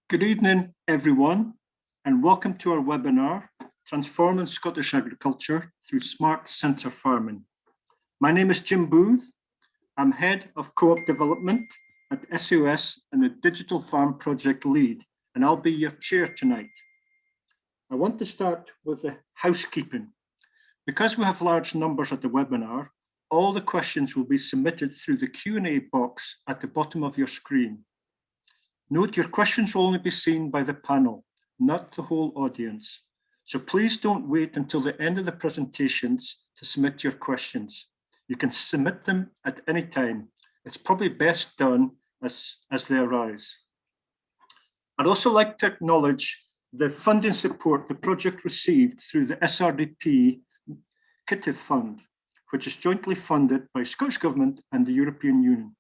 Good evening, everyone, and welcome to our webinar, Transforming Scottish Agriculture Through Smart Sensor Farming. My name is Jim Booth. I'm Head of Co-op Development at SAOS and the Digital Farm Project Lead, and I'll be your chair tonight. I want to start with the housekeeping. Because we have large numbers at the webinar, all the questions will be submitted through the Q&A box at the bottom of your screen. Note your questions will only be seen by the panel, not the whole audience. So please don't wait until the end of the presentations to submit your questions. You can submit them at any time. It's probably best done as they arise. I'd also like to acknowledge the funding support the project received through the SRDP KITIF Fund, which is jointly funded by Scottish Government and the European Union.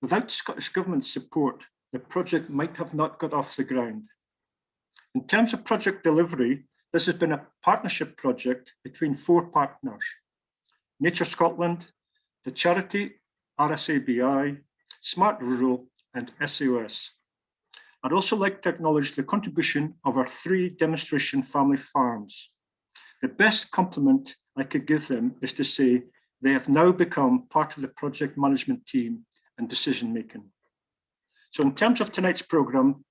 Without Scottish Government support, the project might have not got off the ground. In terms of project delivery, this has been a partnership project between 4 partners: Nature Scotland, the charity RSABI, SmartRural, and SAOS. I'd also like to acknowledge the contribution of our 3 demonstration family farms. The best compliment I could give them is to say they have now become part of the project management team and decision making. So in terms of tonight's program,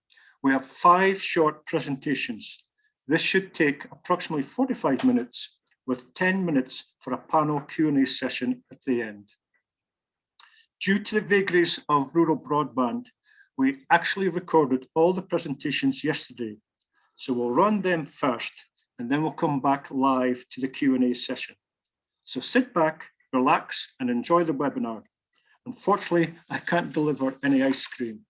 we have 5 short presentations. This should take approximately 45 minutes with 10 minutes for a panel Q&A session at the end. Due to the vagaries of rural broadband, we actually recorded all the presentations yesterday. So we'll run them first and then we'll come back live to the Q&A session. So sit back, relax and enjoy the webinar. Unfortunately, I can't deliver any ice cream.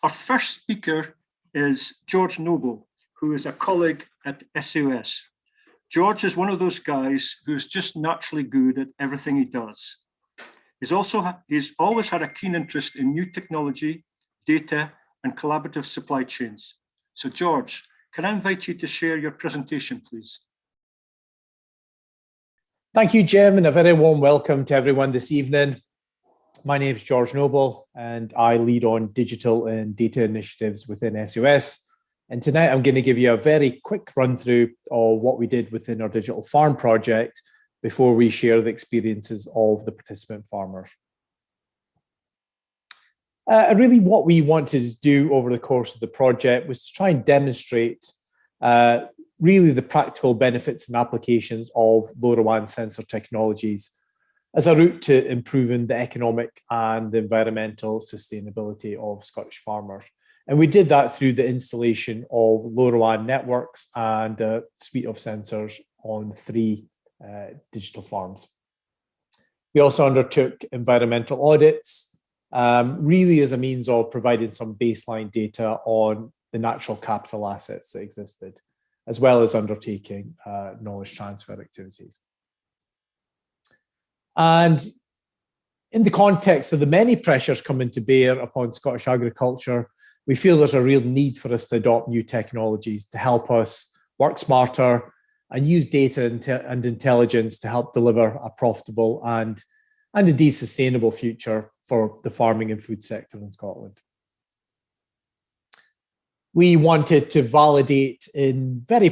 Our first speaker is George Noble, who is a colleague at SAOS. George is one of those guys who's just naturally good at everything he does. He's always had a keen interest in new technology, data, and collaborative supply chains. So George, can I invite you to share your presentation, please? Thank you, Jim, and a very warm welcome to everyone this evening. My name is George Noble, and I lead on digital and data initiatives within SAOS. And tonight I'm going to give you a very quick run through of what we did within our digital farm project before we share the experiences of the participant farmers. Really what we wanted to do over the course of the project was to try and demonstrate really the practical benefits and applications of LoRaWAN sensor technologies as a route to improving the economic and the environmental sustainability of Scottish farmers. And we did that through the installation of LoRaWAN networks and a suite of sensors on 3 digital farms. We also undertook environmental audits, really as a means of providing some baseline data on the natural capital assets that existed, as well as undertaking knowledge transfer activities. And in the context of the many pressures coming to bear upon Scottish agriculture, we feel there's a real need for us to adopt new technologies to help us work smarter and use data and intelligence to help deliver a profitable and indeed sustainable future for the farming and food sector in Scotland. We wanted to validate in very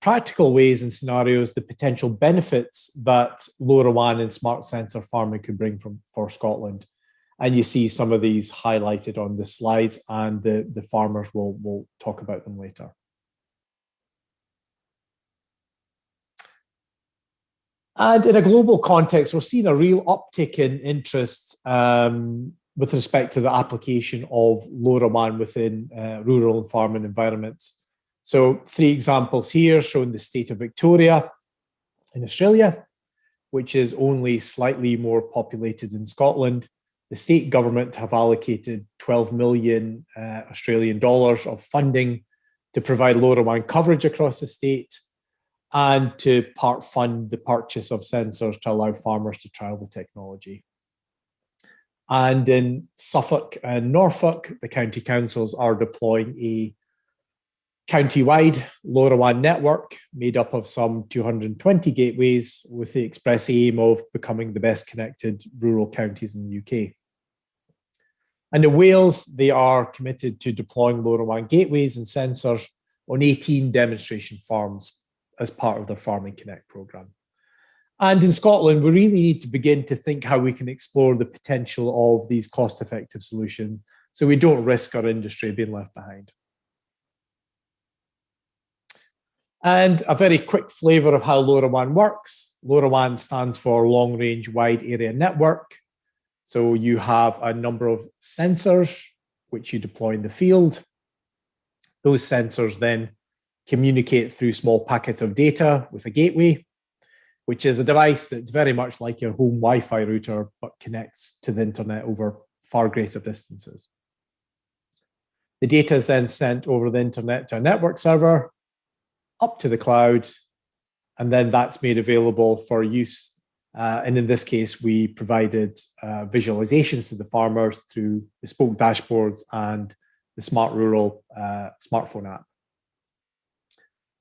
practical ways and scenarios the potential benefits that LoRaWAN and smart sensor farming could bring for Scotland. And you see some of these highlighted on the slides, and the farmers will talk about them later. And in a global context, we're seeing a real uptick in interest with respect to the application of LoRaWAN within rural and farming environments. So 3 examples here showing the state of Victoria in Australia, which is only slightly more populated than Scotland. The state government have allocated 12 million Australian dollars of funding to provide LoRaWAN coverage across the state and to part fund the purchase of sensors to allow farmers to trial the technology. And in Suffolk and Norfolk, the county councils are deploying a county-wide LoRaWAN network made up of some 220 gateways with the express aim of becoming the best connected rural counties in the UK. And in Wales, they are committed to deploying LoRaWAN gateways and sensors on 18 demonstration farms as part of their Farming Connect programme. And in Scotland, we really need to begin to think how we can explore the potential of these cost-effective solutions so we don't risk our industry being left behind. And a very quick flavour of how LoRaWAN works. LoRaWAN stands for Long Range Wide Area Network. So you have a number of sensors which you deploy in the field. Those sensors then communicate through small packets of data with a gateway, which is a device that's very much like your home Wi-Fi router, but connects to the internet over far greater distances. The data is then sent over the internet to a network server, up to the cloud, and then that's made available for use. And in this case, we provided visualizations to the farmers through bespoke dashboards and the SmartRural smartphone app.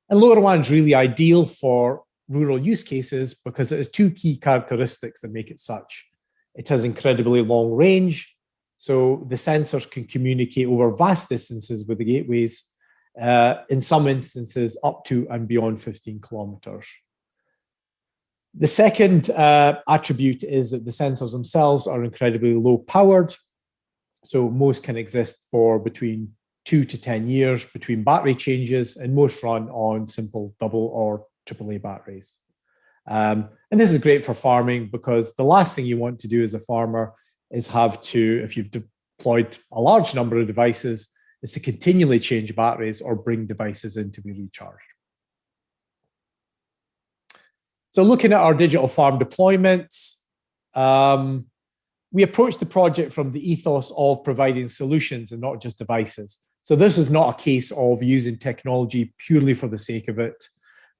And LoRaWAN is really ideal for rural use cases because it has two key characteristics that make it such. It has incredibly long range, so the sensors can communicate over vast distances with the gateways, in some instances up to and beyond 15 kilometers. The second attribute is that the sensors themselves are incredibly low powered. So most can exist for between 2 to 10 years between battery changes, and most run on simple double or AAA batteries. And this is great for farming because the last thing you want to do as a farmer is have to, if you've deployed a large number of devices, is to continually change batteries or bring devices in to be recharged. So looking at our digital farm deployments, we approached the project from the ethos of providing solutions and not just devices. So this is not a case of using technology purely for the sake of it,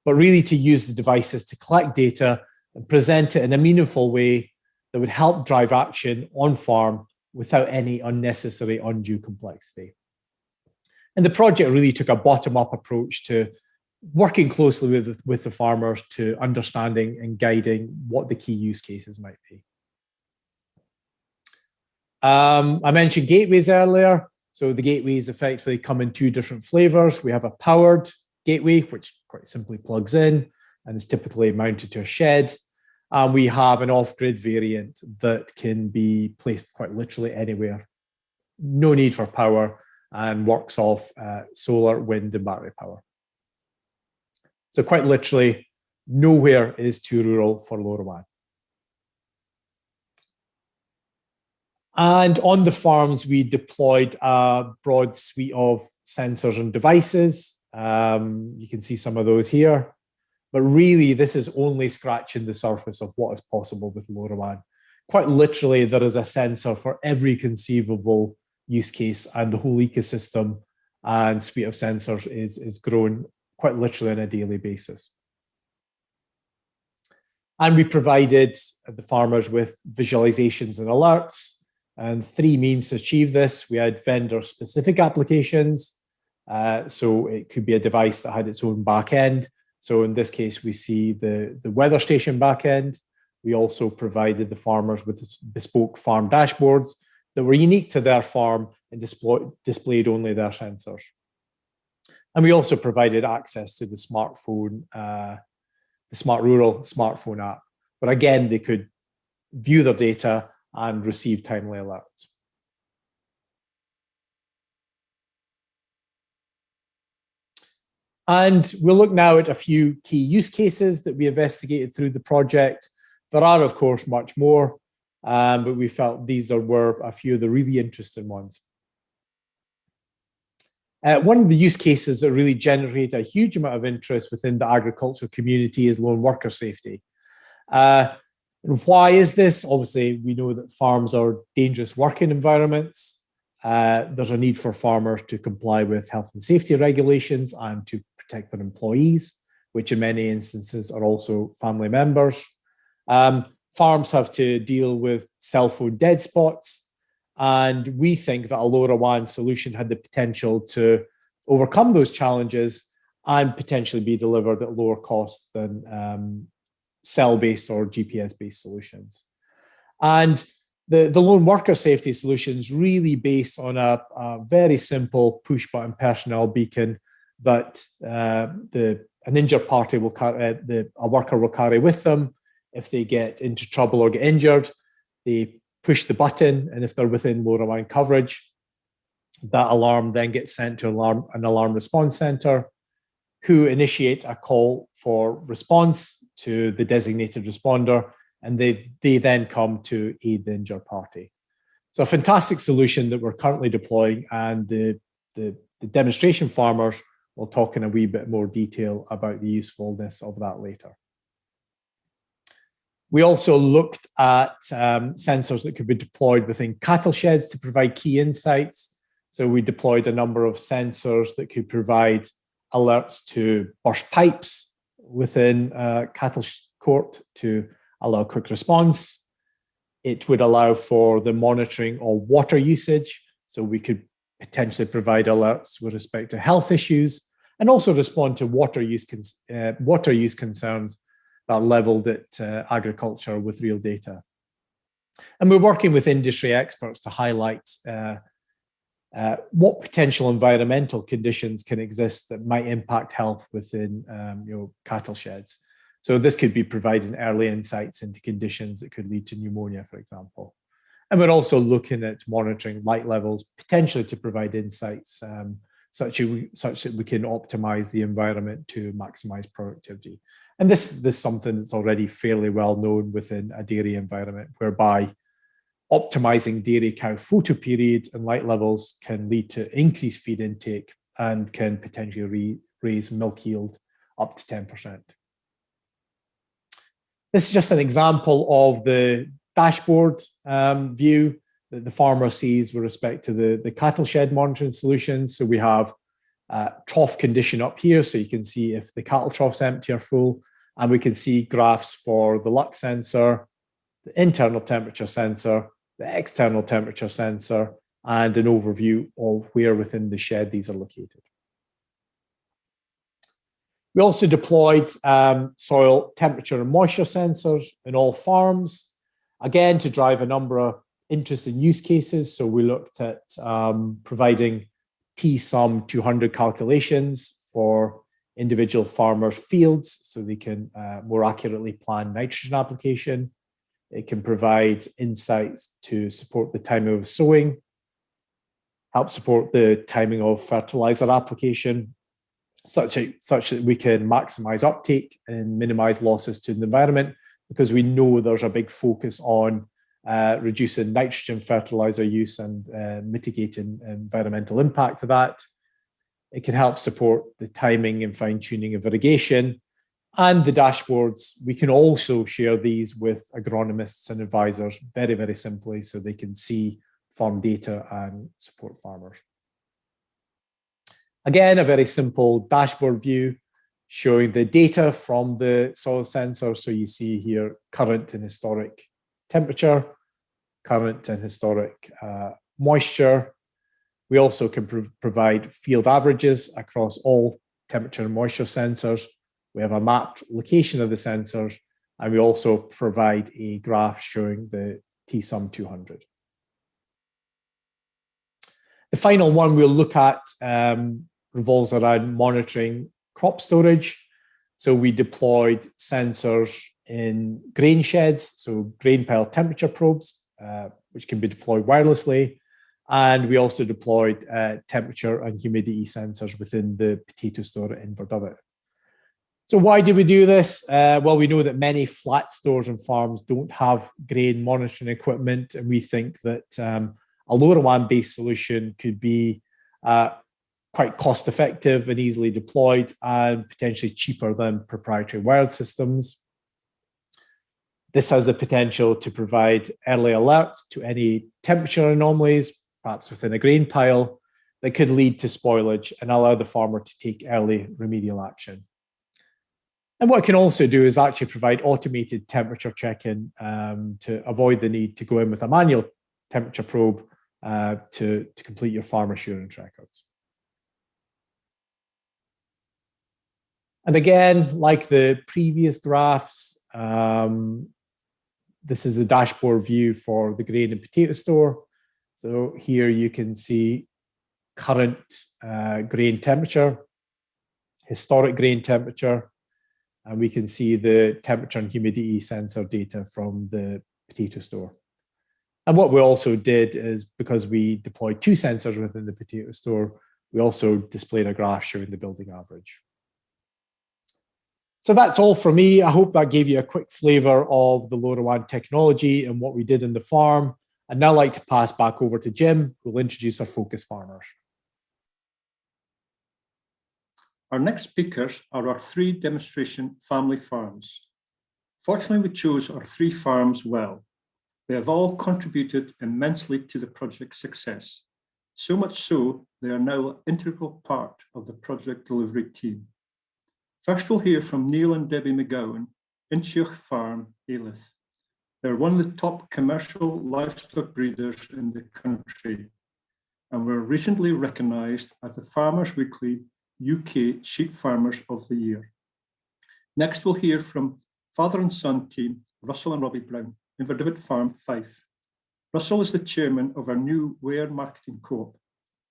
but really to use the devices to collect data and present it in a meaningful way that would help drive action on farm without any unnecessary undue complexity. And the project really took a bottom-up approach to working closely with the farmers to understanding and guiding what the key use cases might be. I mentioned gateways earlier. So the gateways effectively come in two different flavors. We have a powered gateway, which quite simply plugs in and is typically mounted to a shed. And we have an off-grid variant that can be placed quite literally anywhere. No need for power and works off solar, wind, and battery power. So quite literally, nowhere is too rural for LoRaWAN. And on the farms, we deployed a broad suite of sensors and devices. You can see some of those here. But really, this is only scratching the surface of what is possible with LoRaWAN. Quite literally, there is a sensor for every conceivable use case, and the whole ecosystem and suite of sensors is grown quite literally on a daily basis. And we provided the farmers with visualizations and alerts, and three means to achieve this. We had vendor-specific applications. So it could be a device that had its own back end. So in this case, we see the weather station back end. We also provided the farmers with bespoke farm dashboards that were unique to their farm and displayed only their sensors. And we also provided access to the smartphone, the SmartRural smartphone app. But again, they could view their data and receive timely alerts. And we'll look now at a few key use cases that we investigated through the project. There are, of course, much more, but we felt these were a few of the really interesting ones. One of the use cases that really generate a huge amount of interest within the agricultural community is lone worker safety. And why is this? Obviously, we know that farms are dangerous working environments. There's a need for farmers to comply with health and safety regulations and to protect their employees, which in many instances are also family members. Farms have to deal with cell phone dead spots. And we think that a LoRaWAN solution had the potential to overcome those challenges and potentially be delivered at lower cost than cell-based or GPS-based solutions. And the lone worker safety solution is really based on a very simple push-button personnel beacon that an injured party will a worker will carry with them. If they get into trouble or get injured, they push the button, and if they're within LoRaWAN coverage, that alarm then gets sent to an alarm response center, who initiate a call for response to the designated responder, and they then come to aid the injured party. So a fantastic solution that we're currently deploying, and the demonstration farmers will talk in a wee bit more detail about the usefulness of that later. We also looked at sensors that could be deployed within cattle sheds to provide key insights. So we deployed a number of sensors that could provide alerts to burst pipes within cattle court to allow quick response. It would allow for the monitoring of water usage, so we could potentially provide alerts with respect to health issues, and also respond to water use concerns that are leveled at agriculture with real data. And we're working with industry experts to highlight what potential environmental conditions can exist that might impact health within cattle sheds. So this could be providing early insights into conditions that could lead to pneumonia, for example. And we're also looking at monitoring light levels, potentially to provide insights such that we can optimize the environment to maximize productivity. And this is something that's already fairly well known within a dairy environment, whereby optimizing dairy cow photo period and light levels can lead to increased feed intake and can potentially raise milk yield up to 10%. This is just an example of the dashboard view that the farmer sees with respect to the cattle shed monitoring solutions. So we have trough condition up here, so you can see if the cattle trough's empty or full, and we can see graphs for the lux sensor, the internal temperature sensor, the external temperature sensor, and an overview of where within the shed these are located. We also deployed soil temperature and moisture sensors in all farms, again, to drive a number of interesting use cases. So we looked at providing T-sum 200 calculations for individual farmers' fields so they can more accurately plan nitrogen application. It can provide insights to support the timing of sowing, help support the timing of fertilizer application, such that we can maximize uptake and minimize losses to the environment, because we know there's a big focus on reducing nitrogen fertilizer use and mitigating environmental impact of that. It can help support the timing and fine-tuning of irrigation. And the dashboards, we can also share these with agronomists and advisors very, very simply, so they can see farm data and support farmers. Again, a very simple dashboard view showing the data from the soil sensor. So you see here current and historic temperature, current and historic moisture. We also can provide field averages across all temperature and moisture sensors. We have a mapped location of the sensors, and we also provide a graph showing the T-sum 200. The final one we'll look at revolves around monitoring crop storage. So we deployed sensors in grain sheds, so grain pile temperature probes, which can be deployed wirelessly. And we also deployed temperature and humidity sensors within the potato store at Inverdovat. So why do we do this? Well, we know that many flat stores and farms don't have grain monitoring equipment, and we think that a LoRaWAN-based solution could be quite cost-effective and easily deployed, and potentially cheaper than proprietary wired systems. This has the potential to provide early alerts to any temperature anomalies, perhaps within a grain pile, that could lead to spoilage and allow the farmer to take early remedial action. And what it can also do is actually provide automated temperature check-in to avoid the need to go in with a manual temperature probe to complete your farm assurance records. And again, like the previous graphs, this is the dashboard view for the grain and potato store. So here you can see current grain temperature, historic grain temperature, and we can see the temperature and humidity sensor data from the potato store. And what we also did is, because we deployed 2 sensors within the potato store, we also displayed a graph showing the building average. So that's all for me. I hope that gave you a quick flavor of the LoRaWAN technology and what we did in the farm. I'd now like to pass back over to Jim, who will introduce our focus farmers. Our next speakers are our 3 demonstration family farms. Fortunately, we chose our 3 farms well. They have all contributed immensely to the project's success, so much so they are now an integral part of the project delivery team. First, we'll hear from Neil and Debbie McGowan, Incheoch Farm, Alyth. They're one of the top commercial livestock breeders in the country and were recently recognised as the Farmers Weekly UK Sheep Farmers of the Year. Next, we'll hear from father and son team, Russell and Robbie Brown, Inverdovat Farm, Fife. Russell is the chairman of our new Ware Marketing Co-op,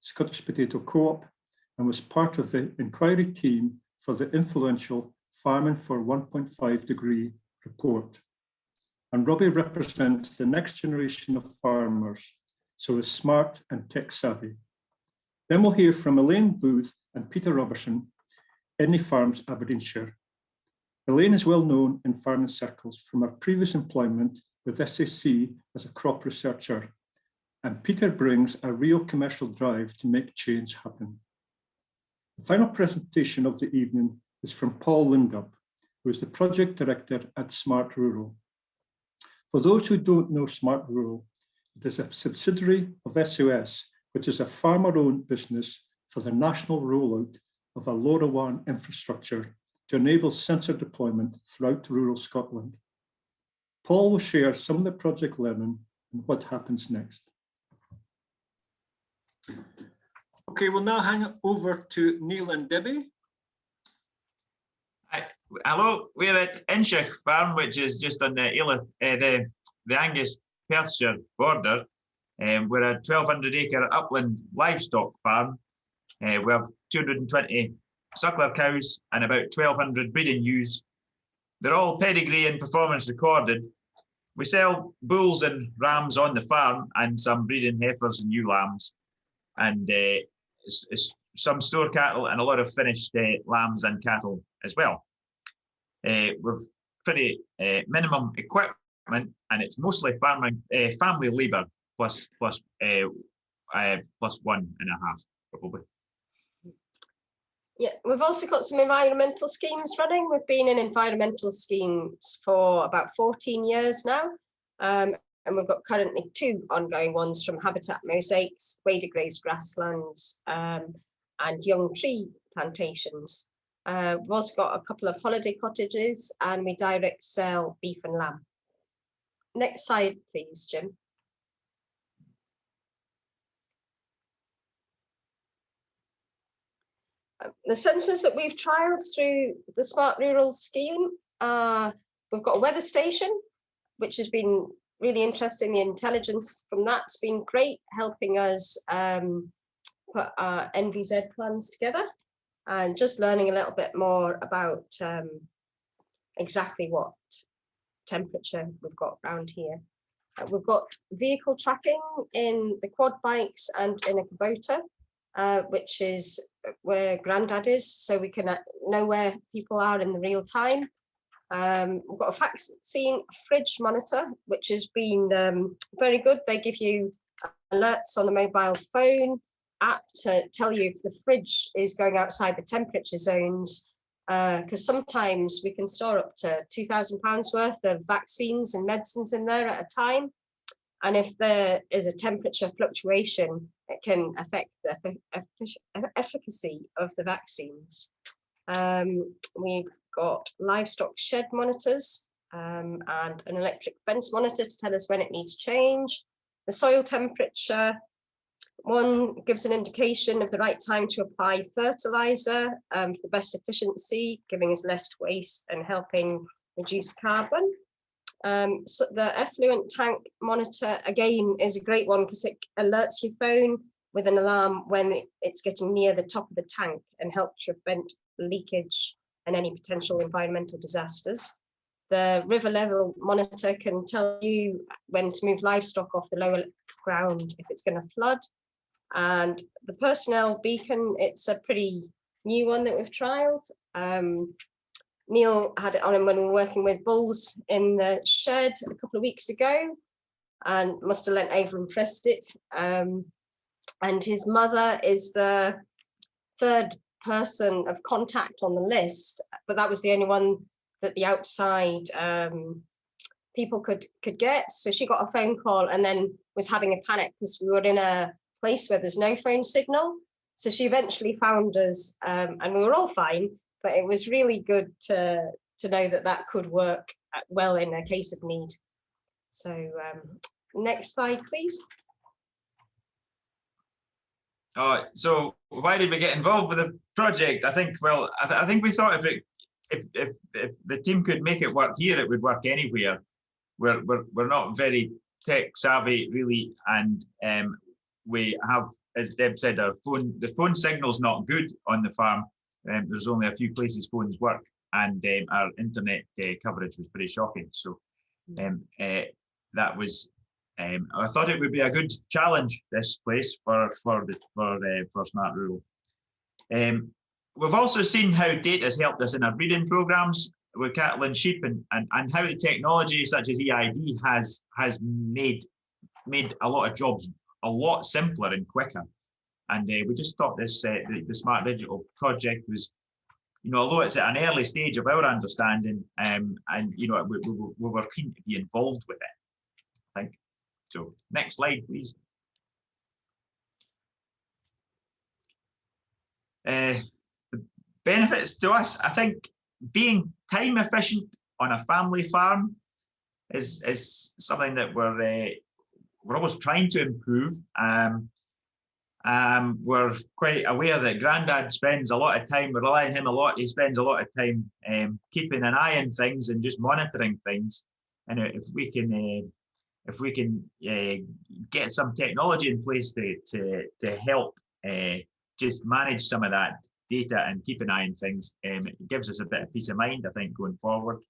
Scottish Potato Co-op, and was part of the inquiry team for the influential Farming for 1.5 Degree report. And Robbie represents the next generation of farmers, so is smart and tech savvy. Then we'll hear from Elaine Booth and Peter Robertson, Ednie Farms, Aberdeenshire. Elaine is well known in farming circles from her previous employment with SAC as a crop researcher, and Peter brings a real commercial drive to make change happen. The final presentation of the evening is from Paul Lindop, who is the project director at SmartRural. For those who don't know SmartRural, it is a subsidiary of SAOS, which is a farmer-owned business for the national rollout of a LoRaWAN infrastructure to enable sensor deployment throughout rural Scotland. Paul will share some of the project learning and what happens next. Okay, we'll now hand it over to Neil and Debbie. Hi. Hello, we're at Incheoch Farm, which is just on the Angus Perthshire border. We're a 1,200 acre upland livestock farm. We have 220 suckler cows and about 1,200 breeding ewes. They're all pedigree and performance recorded. We sell bulls and rams on the farm and some breeding heifers and ewe lambs, and some store cattle and a lot of finished lambs and cattle as well. We've pretty minimum equipment, and it's mostly family labour plus 1.5 probably. Yeah, we've also got some environmental schemes running. We've been in environmental schemes for about 14 years now. And we've got currently 2 ongoing ones from Habitat Mosaics, Wadey Graze grasslands, and young tree plantations. We've also got a couple of holiday cottages, and we direct sell beef and lamb. Next slide, please, Jim. The sensors that we've trialed through the SmartRural scheme, we've got a weather station, which has been really interesting. The intelligence from that's been great, helping us put our NVZ plans together, and just learning a little bit more about exactly what temperature we've got around here. We've got vehicle tracking in the quad bikes and in a Kubota, which is where Grandad is, so we can know where people are in the real time. We've got a vaccine fridge monitor, which has been very good. They give you alerts on the mobile phone app to tell you if the fridge is going outside the temperature zones, because sometimes we can store up to £2,000 worth of vaccines and medicines in there at a time. And if there is a temperature fluctuation, it can affect the efficacy of the vaccines. We've got livestock shed monitors and an electric fence monitor to tell us when it needs change, the soil temperature, One gives an indication of the right time to apply fertilizer for the best efficiency, giving us less waste and helping reduce carbon. So the effluent tank monitor, again, is a great one because it alerts your phone with an alarm when it's getting near the top of the tank and helps you prevent leakage and any potential environmental disasters. The river level monitor can tell you when to move livestock off the lower ground if it's going to flood. And the personnel beacon, it's a pretty new one that we've trialed. Neil had it on him when we were working with bulls in the shed a couple of weeks ago and must have leant over and pressed it. And his mother is the third person of contact on the list, but that was the only one that the outside people could get. So she got a phone call and then was having a panic because we were in a place where there's no phone signal. So she eventually found us and we were all fine, but it was really good to know that that could work well in a case of need. So next slide, please. So why did we get involved with the project? I think, well, I think we thought if the team could make it work here, it would work anywhere. We're not very tech savvy really, and we have, as Deb said, the phone signal's not good on the farm. There's only a few places phones work, and our internet coverage was pretty shocking. So that was. I thought it would be a good challenge, this place, for SmartRural. We've also seen how data has helped us in our breeding programs with cattle and sheep, and how the technology such as EID has made a lot of jobs a lot simpler and quicker. And we just thought this the Smart Digital project was, although it's at an early stage of our understanding, and we were keen to be involved with it, I think. So next slide, please. The benefits to us, I think, being time efficient on a family farm is something that we're always trying to improve. We're quite aware that Grandad spends a lot of time, we rely on him a lot. He spends a lot of time keeping an eye on things and just monitoring things. And if we can get some technology in place to help just manage some of that data and keep an eye on things, it gives us a bit of peace of mind, I think, going forward.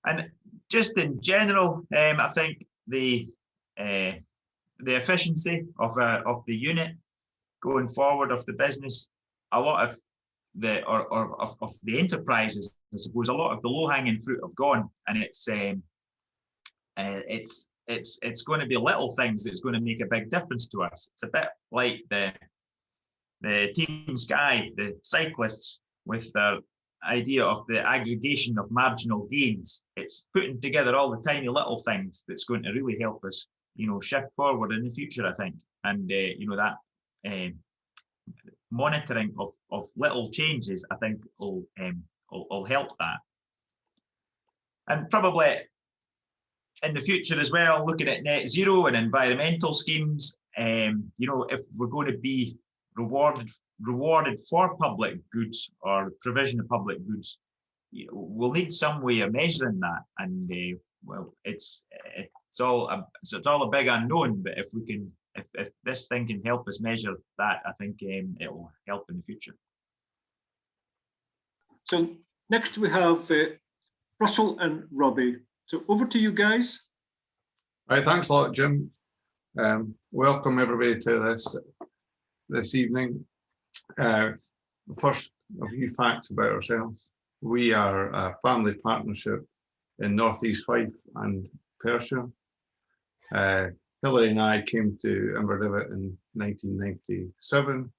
And just in general, I think the efficiency of the unit going forward, of the business, a lot of the enterprises, I suppose, a lot of the low-hanging fruit have gone, and it's going to be little things that's going to make a big difference to us. It's a bit like the Team Sky, the cyclists, with their idea of the aggregation of marginal gains. It's putting together all the tiny little things that's going to really help us, shift forward in the future, I think. And that monitoring of little changes, I think, will help that. And probably in the future as well, looking at net zero and environmental schemes, if we're going to be rewarded for public goods or provision of public goods, we'll need some way of measuring that. And it's all a big unknown. But if this thing can help us measure that, I think it will help in the future. So next we have Russell and Robbie. So over to you guys. All right, thanks a lot, Jim. Welcome everybody to this evening. First, a few facts about ourselves. We are a family partnership in Northeast Fife and Perthshire. Hilary and I came to Inverdovat in 1997,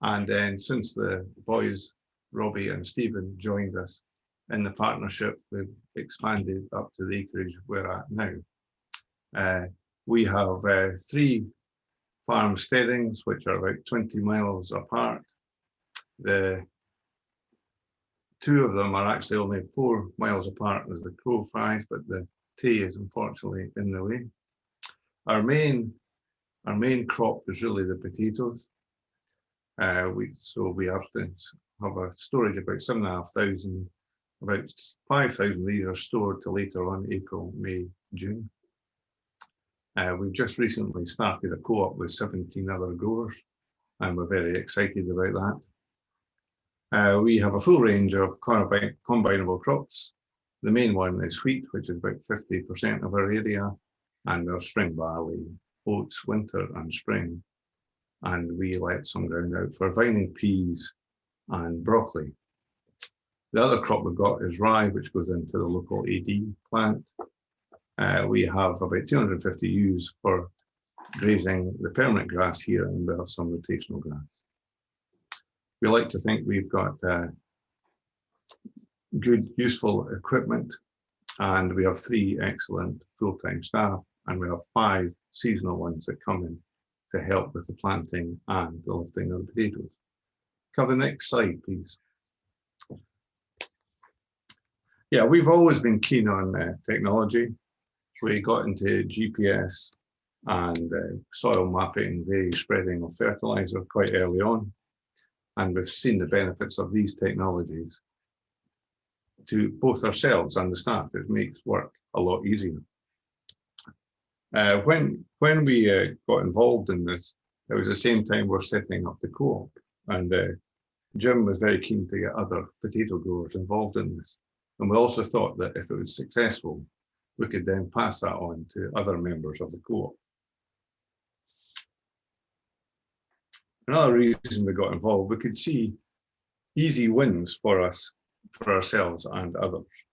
and then since the boys, Robbie and Stephen, joined us in the partnership, we've expanded up to the acreage we're at now. We have 3 farm steadings, which are about 20 miles apart. The 2 of them are actually only 4 miles apart as the crow flies, but the Tay is unfortunately in the way. Our main Our main crop is really the potatoes. So we have to have a storage about 7,500, about 5,000 of these are stored till later on April, May, June. We've just recently started a co-op with 17 other growers, and we're very excited about that. We have a full range of combinable crops. The main one is wheat, which is about 50% of our area, and there's spring barley, oats, winter and spring. And we let some ground out for vining peas and broccoli. The other crop we've got is rye, which goes into the local AD plant. We have about 250 ewes for grazing the permanent grass here, and we have some rotational grass. We like to think we've got good, useful equipment, and we have 3 excellent full-time staff, and we have 5 seasonal ones that come in to help with the planting and the lifting of the potatoes. Cover the next slide, please. Yeah, we've always been keen on technology. We got into GPS and soil mapping, the spreading of fertilizer quite early on, and we've seen the benefits of these technologies to both ourselves and the staff. It makes work a lot easier. When we got involved in this, it was the same time we're setting up the co-op, and Jim was very keen to get other potato growers involved in this. And we also thought that if it was successful, we could then pass that on to other members of the co-op. Another reason we got involved, we could see easy wins for us, for ourselves and others.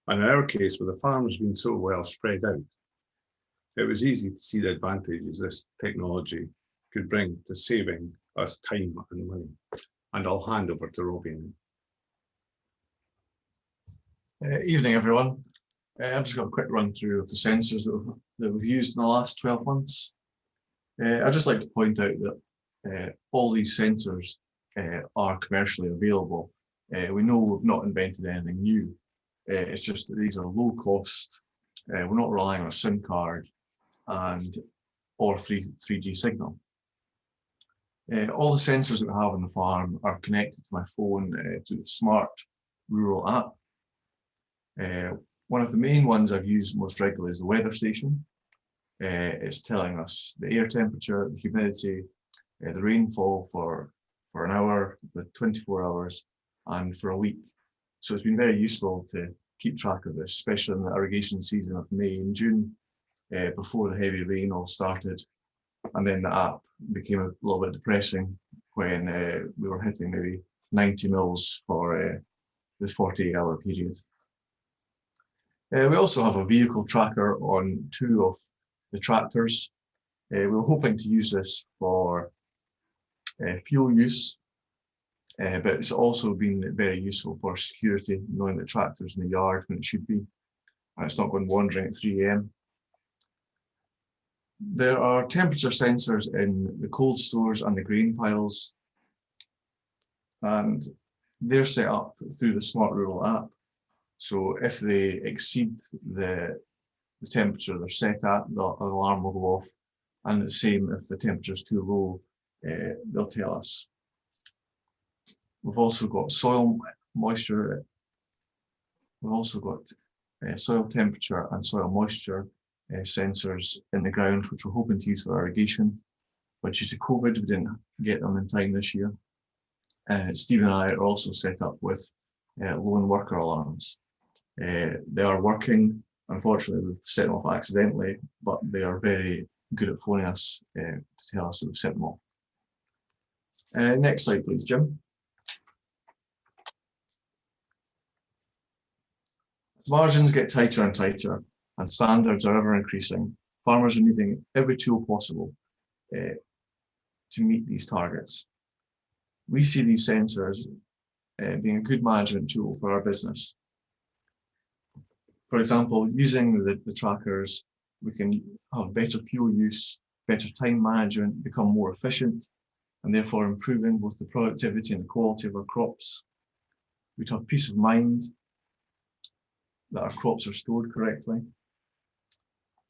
And in our case, with the farms being so well spread out, it was easy to see the advantages this technology could bring to saving us time and money. And I'll hand over to Robbie. Evening, everyone. I've just got a quick run through of the sensors that we've used in the last 12 months. I'd just like to point out that all these sensors are commercially available. We know we've not invented anything new. It's just that these are low cost. We're not relying on a SIM card or 3G signal. All the sensors that we have on the farm are connected to my phone through the SmartRural app. One of the main ones I've used most regularly is the weather station. It's telling us the air temperature, the humidity, the rainfall for an hour, the 24 hours, and for a week. So it's been very useful to keep track of this, especially in the irrigation season of May and June, before the heavy rain all started. And then the app became a little bit depressing when we were hitting maybe 90 mils for this 48-hour period. We also have a vehicle tracker on 2 of the tractors. We were hoping to use this for fuel use, but it's also been very useful for security, knowing the tractor's in the yard when it should be, and it's not going wandering at 3 AM. There are temperature sensors in the cold stores and the grain piles, and they're set up through the SmartRural app. So if they exceed the temperature they're set at, the alarm will go off, and the same if the temperature is too low, they'll tell us. We've also got soil moisture. We've also got soil temperature and soil moisture sensors in the ground, which we're hoping to use for irrigation. But due to COVID, we didn't get them in time this year. Steve and I are also set up with lone worker alarms. They are working. Unfortunately, we've set them off accidentally, but they are very good at phoning us to tell us that we've set them off. Next slide, please, Jim. As margins get tighter and tighter, and standards are ever increasing, farmers are needing every tool possible to meet these targets. We see these sensors being a good management tool for our business. For example, using the trackers, we can have better fuel use, better time management, become more efficient, and therefore improving both the productivity and the quality of our crops. We'd have peace of mind that our crops are stored correctly.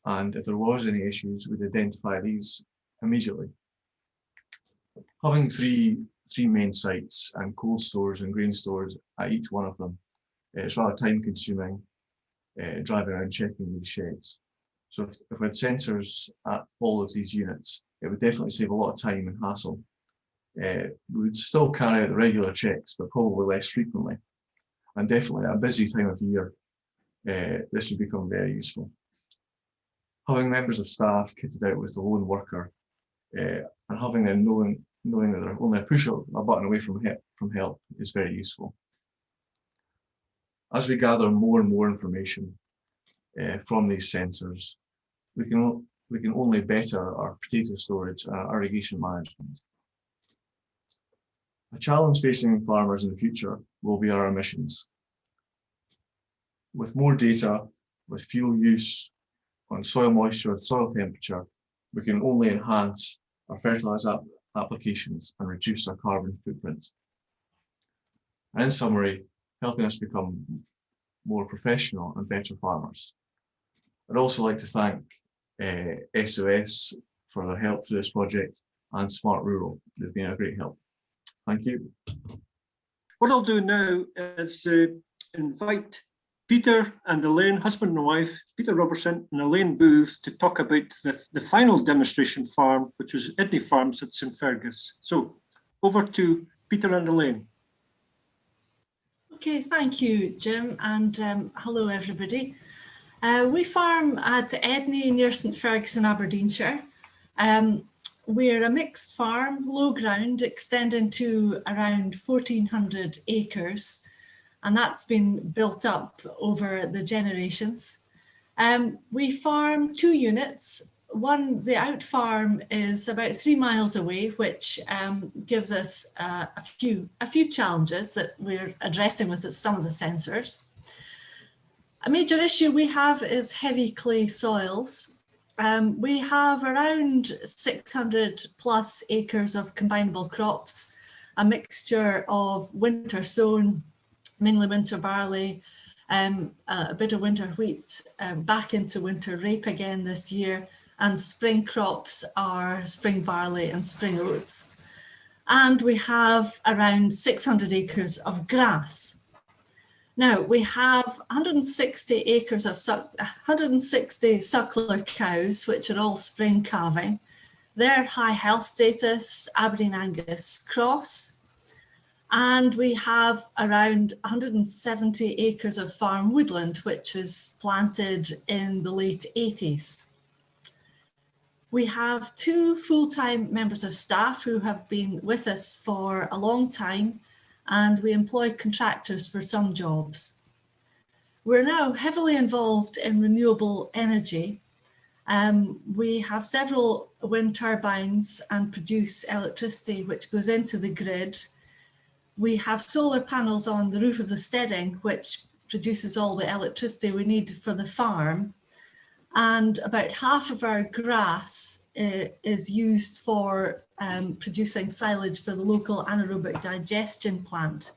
And if there was any issues, we'd identify these immediately. Having three main sites and cold stores and grain stores at each one of them, it's rather time consuming driving around checking these sheds. So if we had sensors at all of these units, it would definitely save a lot of time and hassle. We would still carry out the regular checks, but probably less frequently. And definitely at a busy time of year, this would become very useful. Having members of staff kitted out with the lone worker and having them knowing that they're only a push a button away from help is very useful. As we gather more and more information from these sensors, we can only better our potato storage and our irrigation management. A challenge facing farmers in the future will be our emissions. With more data, with fuel use on soil moisture and soil temperature, we can only enhance our fertilizer applications and reduce our carbon footprint. And in summary, helping us become more professional and better farmers. I'd also like to thank SAOS for their help through this project and SmartRural. They've been a great help. Thank you. What I'll do now is invite Peter and Elaine, husband and wife, Peter Robertson and Elaine Booth, to talk about the final demonstration farm, which was Ednie Farms at St Fergus. So over to Peter and Elaine. Okay, thank you, Jim, and hello everybody. We farm at Ednie near St Fergus in Aberdeenshire. We're a mixed farm, low ground, extending to around 1,400 acres, and that's been built up over the generations. We farm 2 units. One, the out farm, is about 3 miles away, which gives us a few challenges that we're addressing with some of the sensors. A major issue we have is heavy clay soils. We have around 600 plus acres of combinable crops, a mixture of winter sown, mainly winter barley, a bit of winter wheat, back into winter rape again this year, and spring crops are spring barley and spring oats. And we have around 600 acres of grass. Now we have 160 acres of 160 suckler cows, which are all spring calving. They're high health status, Aberdeen Angus cross. And we have around 170 acres of farm woodland, which was planted in the late 80s. We have 2 full-time members of staff who have been with us for a long time, and we employ contractors for some jobs. We're now heavily involved in renewable energy. We have several wind turbines and produce electricity which goes into the grid. We have solar panels on the roof of the steading, which produces all the electricity we need for the farm. And about half of our grass is used for producing silage for the local anaerobic digestion plant.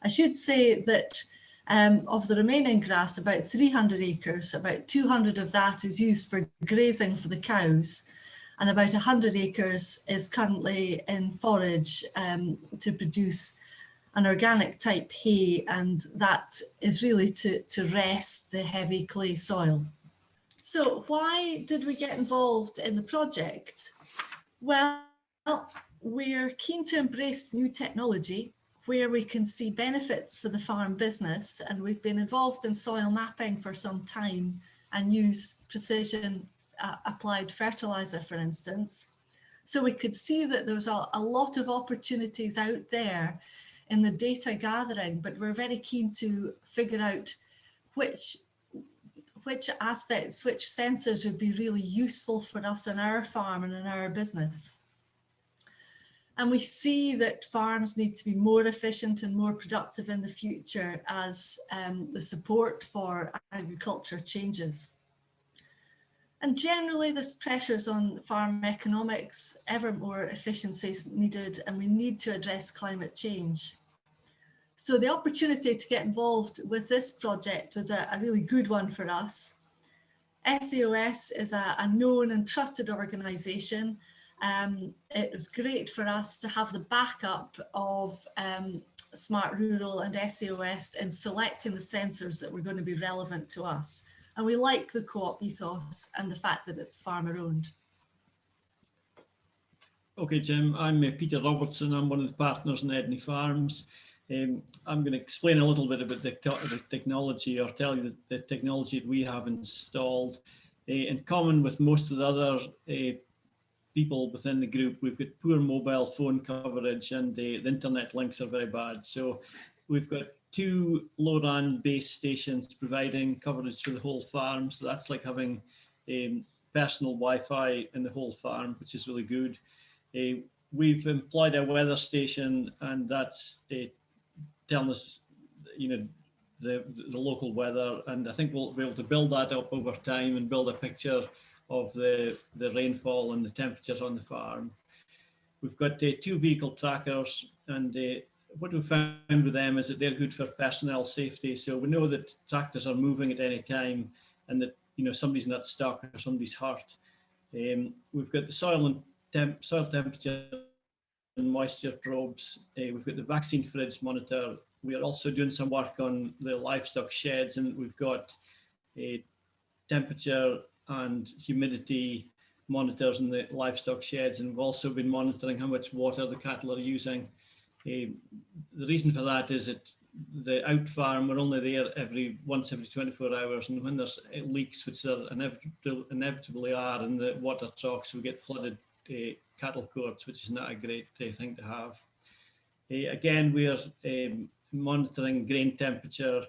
I should say that of the remaining grass, about 300 acres, about 200 of that is used for grazing for the cows, and about 100 acres is currently in forage to produce an organic type hay, and that is really to rest the heavy clay soil. So why did we get involved in the project? Well, we're keen to embrace new technology where we can see benefits for the farm business, and we've been involved in soil mapping for some time and use precision applied fertilizer, for instance. So we could see that there was a lot of opportunities out there in the data gathering, but we're very keen to figure out which aspects, which sensors would be really useful for us on our farm and in our business. And we see that farms need to be more efficient and more productive in the future as the support for agriculture changes. And generally there's pressures on farm economics, ever more efficiencies needed, and we need to address climate change. So the opportunity to get involved with this project was a really good one for us. SAOS is a known and trusted organisation, it was great for us to have the backup of SmartRural and SAOS in selecting the sensors that were going to be relevant to us. And we like the co-op ethos and the fact that it's farmer owned. Okay, Jim, I'm Peter Robertson. I'm one of the partners in Ednie Farms. I'm going to explain a little bit about the technology, or tell you the technology that we have installed. In common with most of the other people within the group, we've got poor mobile phone coverage, and the internet links are very bad. So we've got 2 LoRaWAN base stations providing coverage for the whole farm. So that's like having personal Wi-Fi in the whole farm, which is really good. We've employed a weather station, and that's telling us, you know, the local weather, and I think we'll be able to build that up over time and build a picture of the rainfall and the temperatures on the farm. We've got 2 vehicle trackers, and what we found with them is that they're good for personnel safety. So we know that tractors are moving at any time, and that, you know, somebody's not stuck or somebody's hurt. We've got the soil temperature and moisture probes. We've got the vaccine fridge monitor. We are also doing some work on the livestock sheds, and we've got temperature and humidity monitors in the livestock sheds, and we've also been monitoring how much water the cattle are using. The reason for that is that the out farm, we're only there once every 24 hours, and when there's leaks, which there inevitably are in the water troughs, we get flooded cattle courts, which is not a great thing to have. Again, we are monitoring grain temperature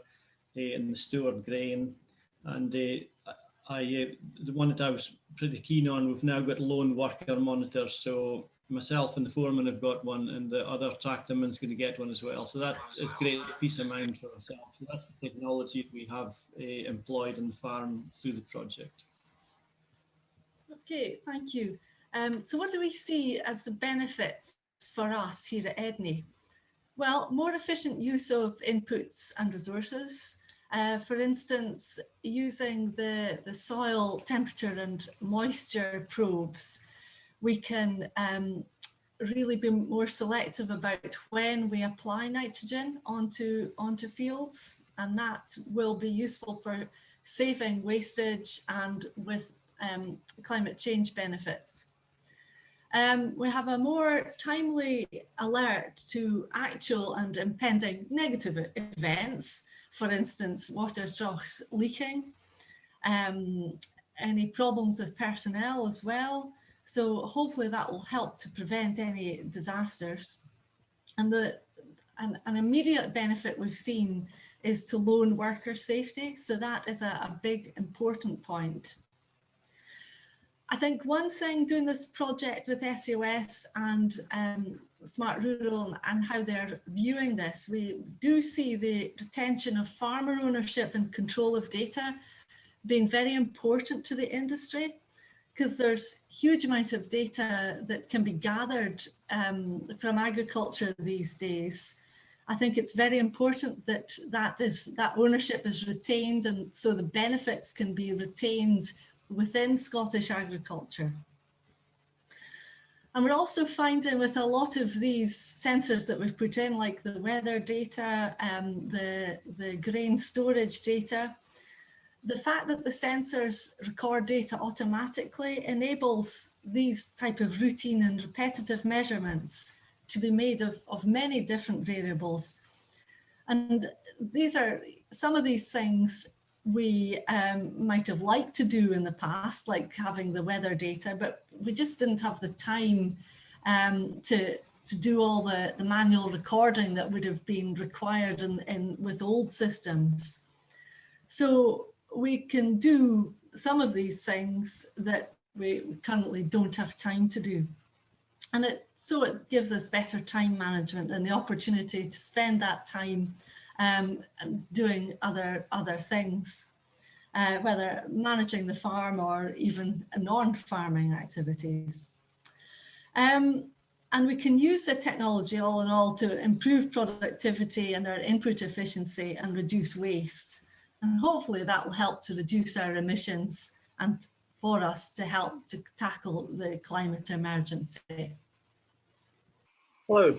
in the stored grain, and the one that I was pretty keen on, we've now got lone worker monitors. So myself and the foreman have got one, and the other tractorman's going to get one as well. So that is great peace of mind for ourselves. So that's the technology we have employed on the farm through the project. Okay, thank you. So what do we see as the benefits for us here at Ednie? Well, more efficient use of inputs and resources. For instance, using the soil temperature and moisture probes, we can really be more selective about when we apply nitrogen onto fields, and that will be useful for saving wastage and with climate change benefits. We have a more timely alert to actual and impending negative events, for instance, water troughs leaking, any problems with personnel as well. So hopefully that will help to prevent any disasters. And an immediate benefit we've seen is to lone worker safety. So that is a big, important point. I think one thing doing this project with SAOS and SmartRural and how they're viewing this, we do see the retention of farmer ownership and control of data being very important to the industry, because there's huge amount of data that can be gathered from agriculture these days. I think it's very important that that ownership is retained, and so the benefits can be retained within Scottish agriculture. And we're also finding with a lot of these sensors that we've put in, like the weather data, the grain storage data, the fact that the sensors record data automatically enables these type of routine and repetitive measurements to be made of many different variables. And these are some of these things we might have liked to do in the past, like having the weather data, but we just didn't have the time to do all the manual recording that would have been required with old systems. So we can do some of these things that we currently don't have time to do. And so it gives us better time management and the opportunity to spend that time doing other things, whether managing the farm or even non-farming activities. And we can use the technology all in all to improve productivity and our input efficiency and reduce waste. And hopefully that will help to reduce our emissions and for us to help to tackle the climate emergency. Hello,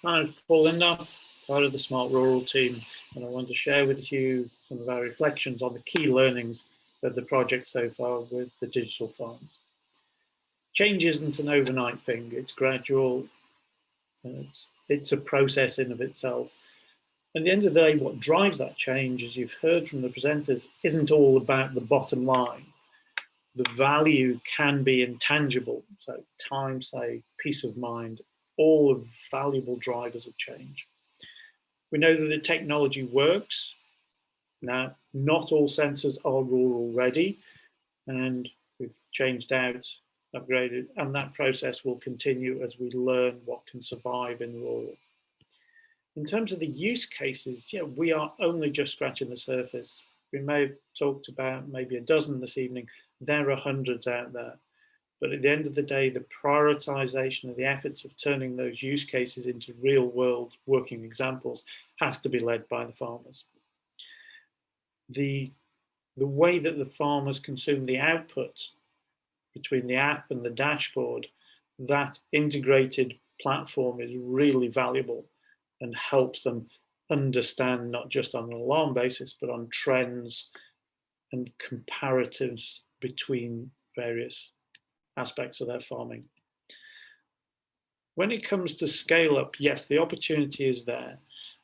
I'm Paul Lindop, part of the SmartRural team, and I want to share with you some of our reflections on the key learnings of the project so far with the digital farms. Change isn't an overnight thing, it's gradual, it's a process in of itself. At the end of the day, what drives that change, as you've heard from the presenters, isn't all about the bottom line. The value can be intangible, so time saved, peace of mind, all of valuable drivers of change. We know that the technology works. Now, not all sensors are rural ready, and we've changed out, upgraded, and that process will continue as we learn what can survive in rural. In terms of the use cases, yeah, we are only just scratching the surface. We may have talked about maybe a dozen this evening. There are hundreds out there. But at the end of the day, the prioritization of the efforts of turning those use cases into real world working examples has to be led by the farmers. The way that the farmers consume the output between the app and the dashboard, that integrated platform is really valuable and helps them understand, not just on an alarm basis, but on trends and comparatives between various aspects of their farming. When it comes to scale up, yes, the opportunity is there.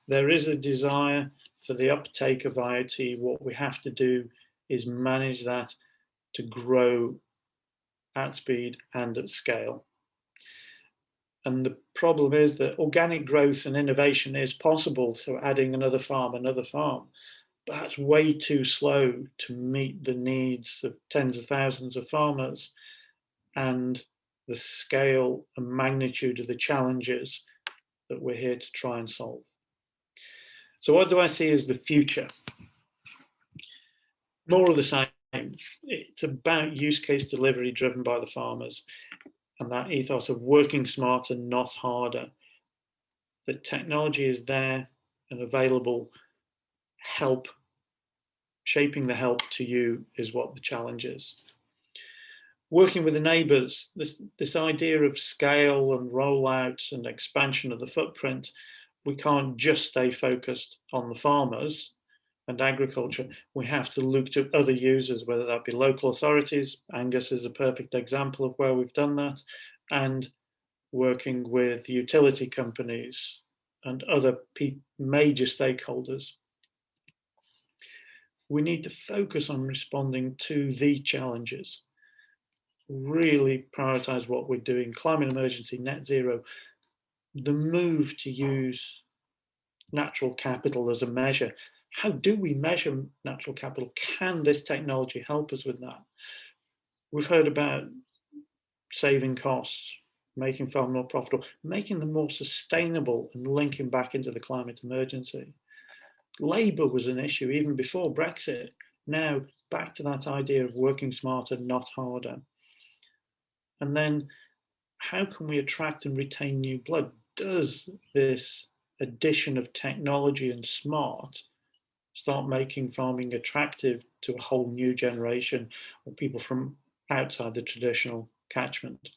There is a desire for the uptake of IoT. What we have to do is manage that to grow at speed and at scale. And the problem is that organic growth and innovation is possible, so adding another farm, but that's way too slow to meet the needs of tens of thousands of farmers and the scale and magnitude of the challenges that we're here to try and solve. So what do I see as the future? More of the same. It's about use case delivery driven by the farmers and that ethos of working smarter, not harder. The technology is there and available. Help, shaping the help to you is what the challenge is. Working with the neighbours, this idea of scale and rollout and expansion of the footprint, we can't just stay focused on the farmers and agriculture. We have to look to other users, whether that be local authorities. Angus is a perfect example of where we've done that, and working with utility companies and other major stakeholders. We need to focus on responding to the challenges. Really prioritize what we're doing, climate emergency, net zero, the move to use natural capital as a measure. How do we measure natural capital? Can this technology help us with that? We've heard about saving costs, making farm more profitable, making them more sustainable and linking back into the climate emergency. Labour was an issue even before Brexit. Now back to that idea of working smarter, not harder. And then how can we attract and retain new blood? Does this addition of technology and smart start making farming attractive to a whole new generation of people from outside the traditional catchment?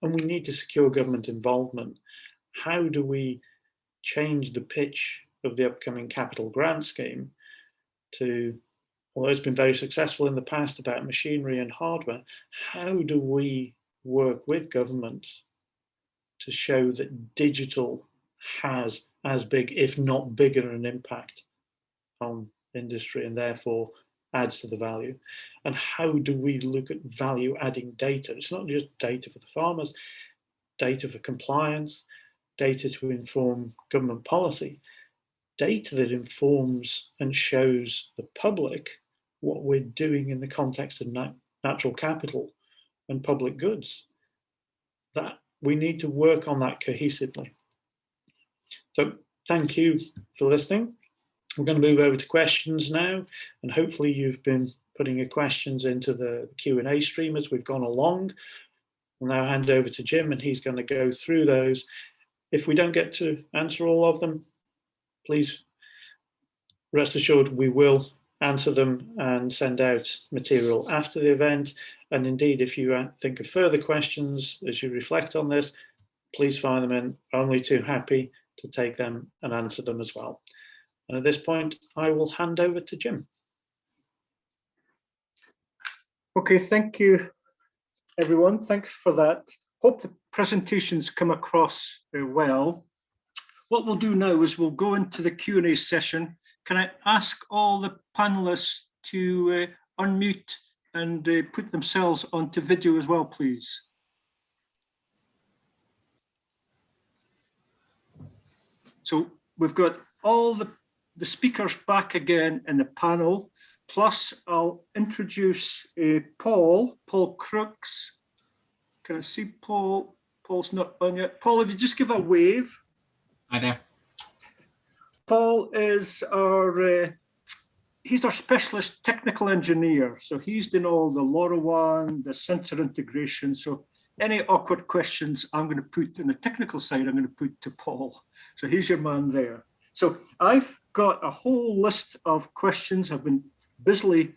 And we need to secure government involvement. How do we change the pitch of the upcoming capital grant scheme to, although it's been very successful in the past about machinery and hardware, how do we work with government to show that digital has as big, if not bigger, an impact on industry and therefore adds to the value? And how do we look at value adding data? It's not just data for the farmers, data for compliance, data to inform government policy, data that informs and shows the public what we're doing in the context of natural capital and public goods. That we need to work on that cohesively. So thank you for listening. We're going to move over to questions now, and hopefully you've been putting your questions into the Q&A stream as we've gone along. I'll now hand over to Jim and he's going to go through those. If we don't get to answer all of them, please rest assured we will answer them and send out material after the event. And indeed, if you think of further questions as you reflect on this, please fire them in. Only too happy to take them and answer them as well. And at this point, I will hand over to Jim. Okay, thank you, everyone. Thanks for that. Hope the presentations come across well. What we'll do now is we'll go into the Q&A session. Can I ask all the panelists to unmute and put themselves onto video as well, please? So we've got all the speakers back again in the panel, plus I'll introduce Paul Crooks. Can I see Paul? Paul's not on yet. Paul, if you just give a wave. Hi there. Paul is he's our specialist technical engineer. So he's doing all the LoRaWAN, the sensor integration. So any awkward questions I'm going to put in the technical side, I'm going to put to Paul. So he's your man there. So I've got a whole list of questions. I've been busily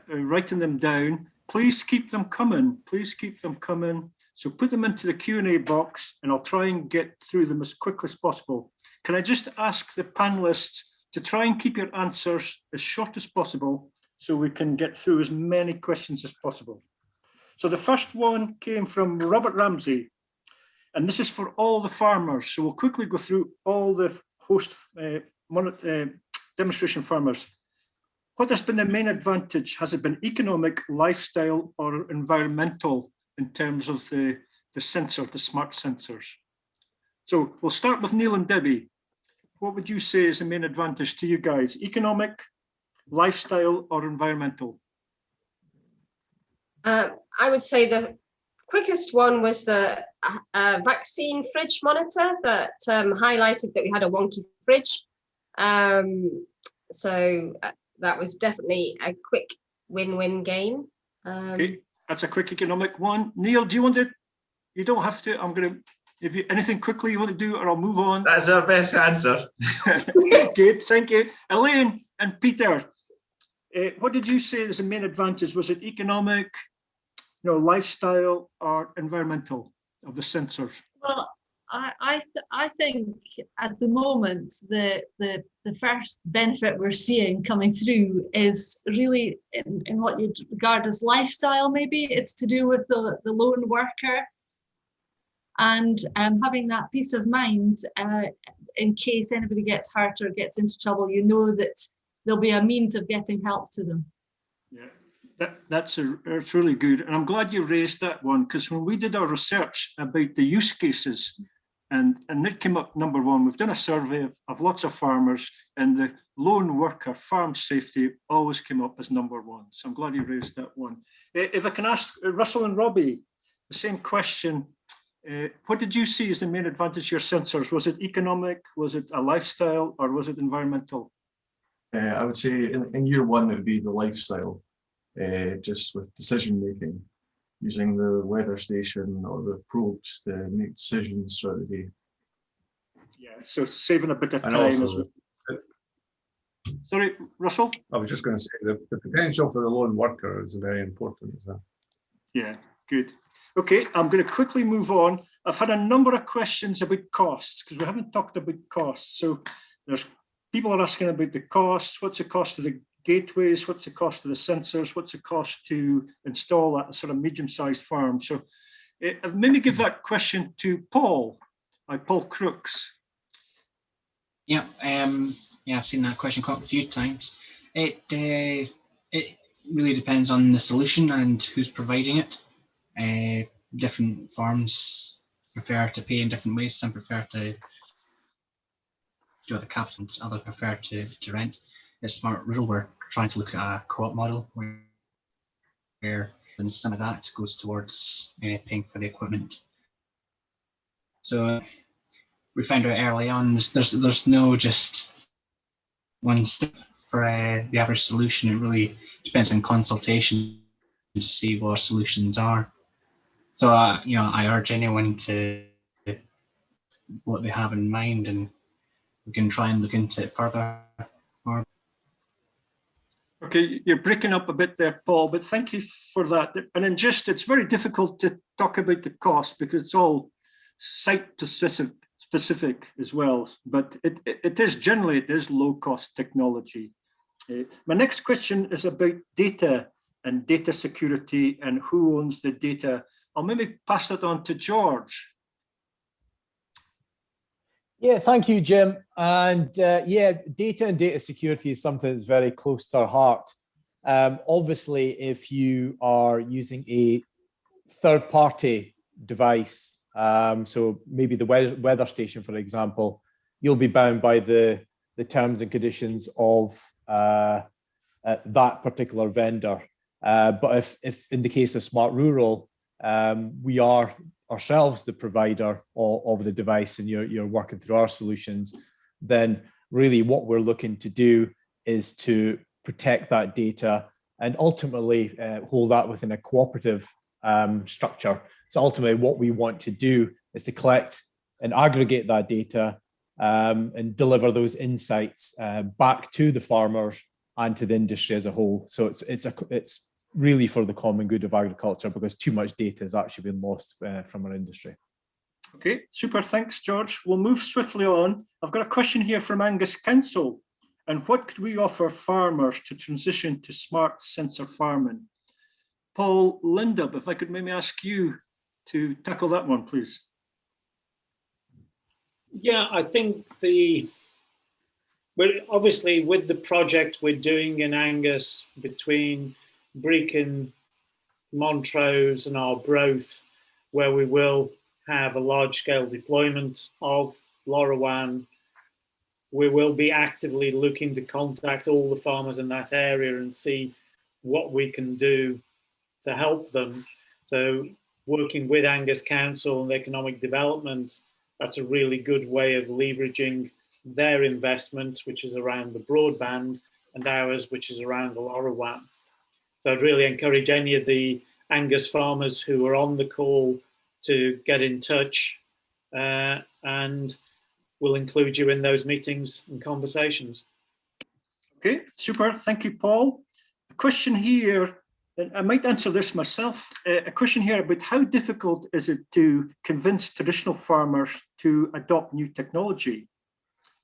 writing them down. Please keep them coming. Please keep them coming. So put them into the Q&A box and I'll try and get through them as quickly as possible. Can I just ask the panelists to try and keep your answers as short as possible so we can get through as many questions as possible. So the first one came from Robert Ramsey, and this is for all the farmers. So we'll quickly go through all the host demonstration farmers. What has been the main advantage? Has it been economic, lifestyle, or environmental in terms of the sensor, the smart sensors? So we'll start with Neil and Debbie. What would you say is the main advantage to you guys? Economic, lifestyle, or environmental? I would say the quickest one was the vaccine fridge monitor that highlighted that we had a wonky fridge. So that was definitely a quick win-win gain. Okay, that's a quick economic one. Neil, do you want to? You don't have to. I'm going to. If you anything quickly you want to do, or I'll move on. That's our best answer. Good, thank you. Elaine and Peter, what did you say is the main advantage? Was it economic, lifestyle, or environmental of the sensors? Well, I think at the moment the first benefit we're seeing coming through is really in what you'd regard as lifestyle. Maybe it's to do with the lone worker and having that peace of mind in case anybody gets hurt or gets into trouble. You know that there'll be a means of getting help to them. Yeah, that's really good, and I'm glad you raised that one, because when we did our research about the use cases, and it came up number one. We've done a survey of lots of farmers, and the lone worker farm safety always came up as number one. So I'm glad you raised that one. If I can ask Russell and Robbie the same question, what did you see as the main advantage of your sensors? Was it economic, was it a lifestyle, or was it environmental? I would say in year one, it would be the lifestyle, just with decision making, using the weather station or the probes to make decisions throughout the day. Yeah, so saving a bit of And time. also, Sorry, Russell? I was just going to say the potential for the lone worker is very important as well. Yeah, good. Okay, I'm going to quickly move on. I've had a number of questions about costs, because we haven't talked about costs. So there's people are asking about the costs. What's the cost of the gateways? What's the cost of the sensors? What's the cost to install that sort of medium-sized farm? So maybe give that question to Paul, Paul Crooks. Yeah, I've seen that question quite a few times. It really depends on the solution and who's providing it. Different farms prefer to pay in different ways. Some prefer to do the capital, and others prefer to rent. At SmartRural, we're trying to look at a co-op model where and some of that goes towards paying for the equipment. So we found out early on there's no just one step for the average solution. It really depends on consultation to see what solutions are. So I urge anyone to what they have in mind, and we can try and look into it further. Okay, you're breaking up a bit there, Paul, but thank you for that. And then just, it's very difficult to talk about the cost because it's all site specific as well, but it is low cost technology. My next question is about data and data security and who owns the data. I'll maybe pass it on to George. Yeah, thank you, Jim. And yeah, data and data security is something that's very close to our heart. Obviously, if you are using a third-party device, so maybe the weather station, for example, you'll be bound by the terms and conditions of that particular vendor. But if in the case of SmartRural, we are ourselves the provider of the device and you're working through our solutions, then really what we're looking to do is to protect that data and ultimately hold that within a cooperative structure. So ultimately what we want to do is to collect and aggregate that data and deliver those insights back to the farmers and to the industry as a whole. So it's really for the common good of agriculture because too much data has actually been lost from our industry. Okay, super, thanks, George. We'll move swiftly on. I've got a question here from Angus Council. And what could we offer farmers to transition to smart sensor farming? Paul Lindop, if I could maybe ask you to tackle that one, please. Yeah, I think obviously with the project we're doing in Angus between Brecon, Montrose and Arbroath, where we will have a large-scale deployment of LoRaWAN, we will be actively looking to contact all the farmers in that area and see what we can do to help them. So working with Angus Council and Economic Development, that's a really good way of leveraging their investment, which is around the broadband, and ours, which is around the LoRaWAN. So I'd really encourage any of the Angus farmers who are on the call to get in touch and we'll include you in those meetings and conversations. Okay, super. Thank you, Paul. A question here, and I might answer this myself, a question here about how difficult is it to convince traditional farmers to adopt new technology?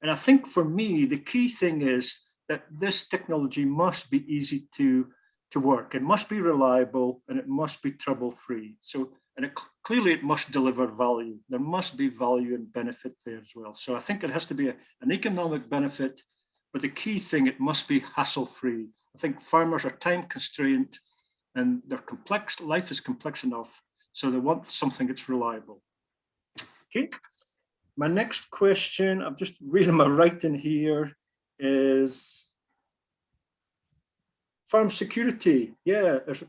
And I think for me, the key thing is that this technology must be easy to work. It must be reliable and it must be trouble-free. So, and clearly it must deliver value. There must be value and benefit there as well. So I think it has to be an economic benefit, but the key thing, it must be hassle-free. I think farmers are time constrained and they're complex, life is complex enough. So they want something that's reliable. Okay. My next question, I'm just reading my writing here, is farm security. Yeah, there's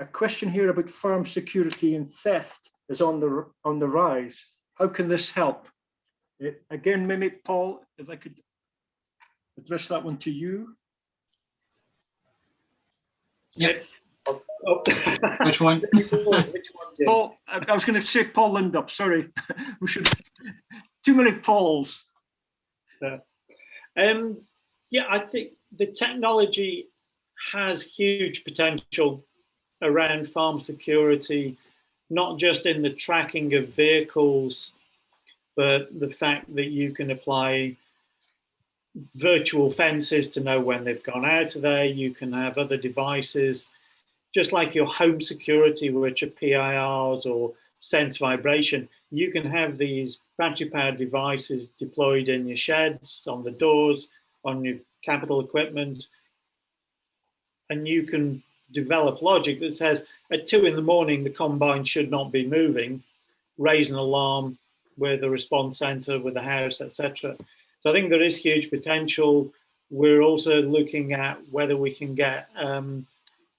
a question here about farm security and theft is on the rise. How can this help? Again, maybe Paul, if I could address that one to you. Yep. Which one? Paul, I was going to say Paul Lindop, sorry. We should, too many Pauls. Yeah, I think the technology has huge potential around farm security, not just in the tracking of vehicles, but the fact that you can apply virtual fences to know when they've gone out of there. You can have other devices, just like your home security, which are PIRs or sense vibration. You can have these battery-powered devices deployed in your sheds, on the doors, on your capital equipment, and you can develop logic that says at 2 in the morning, the combine should not be moving, raise an alarm with a response center, with the house, etc. So I think there is huge potential. We're also looking at whether we can get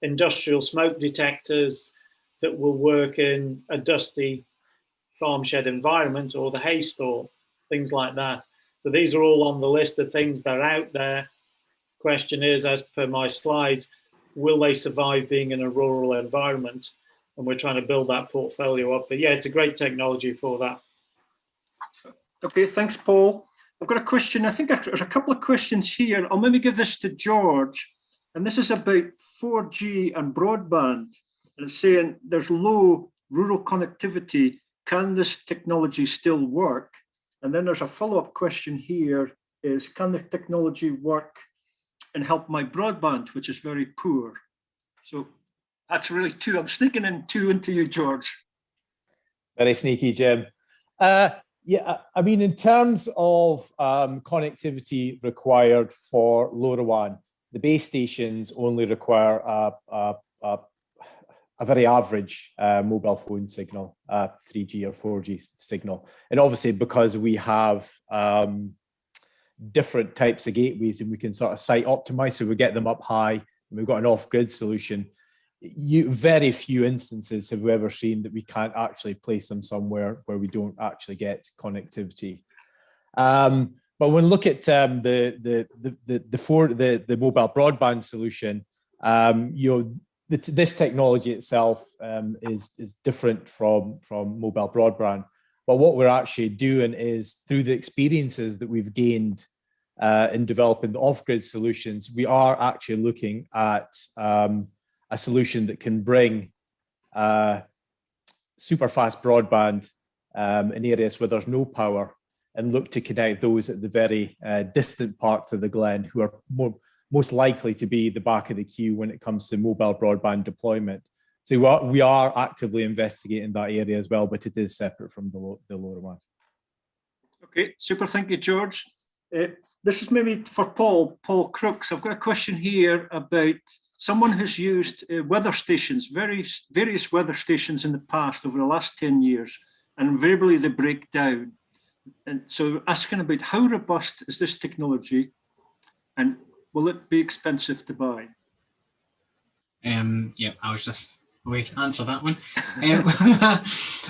industrial smoke detectors that will work in a dusty farm shed environment or the hay store, things like that. So these are all on the list of things that are out there. Question is, as per my slides, will they survive being in a rural environment? And we're trying to build that portfolio up. But yeah, it's a great technology for that. Okay, thanks, Paul. I've got a question. I think there's a couple of questions here. I'll maybe give this to George. and this is about 4G and broadband. And it's saying there's low rural connectivity. Can this technology still work? And then there's a follow-up question here is, can the technology work and help my broadband, which is very poor? So that's really two. I'm sneaking in two into you, George. Very sneaky, Jim. Yeah, I mean, in terms of connectivity required for LoRaWAN, the base stations only require a very average mobile phone signal, 3G or 4G signal. And obviously, because we have different types of gateways and we can sort of site optimize, so we get them up high, and we've got an off-grid solution. Very few instances have we ever seen that we can't actually place them somewhere where we don't actually get connectivity. But when we look at the mobile broadband solution, this technology itself is different from mobile broadband. But what we're actually doing is, through the experiences that we've gained in developing the off-grid solutions, we are actually looking at a solution that can bring super fast broadband in areas where there's no power, and look to connect those at the very distant parts of the glen, who are most likely to be the back of the queue when it comes to mobile broadband deployment. So we are actively investigating that area as well, but it is separate from the LoRaWAN. Okay, super. Thank you, George. This is maybe for Paul Crooks. I've got a question here about someone who's used weather stations, various weather stations in the past over the last 10 years, and invariably they break down. And so asking about how robust is this technology, and will it be expensive to buy? Yeah, I was just a way to answer that one.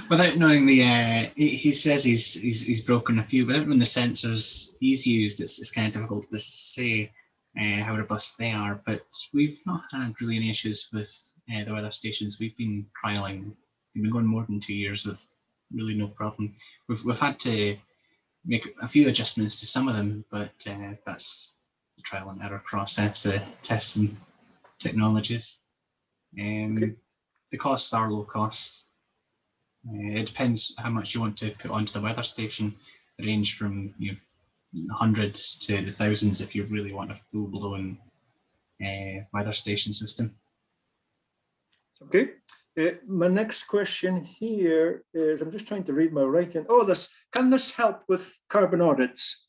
Without knowing he says he's broken a few. Without knowing the sensors he's used, it's kind of difficult to say how robust they are. But we've not had really any issues with the weather stations. We've been trialing. We've been going more than 2 years with really no problem. We've had to make a few adjustments to some of them, but that's the trial and error process, testing technologies. Okay. The costs are low cost. It depends how much you want to put onto the weather station. They range from hundreds to the thousands if you really want a full-blown weather station system. Okay. My next question here is, I'm just trying to read my writing. Oh, can this help with carbon audits?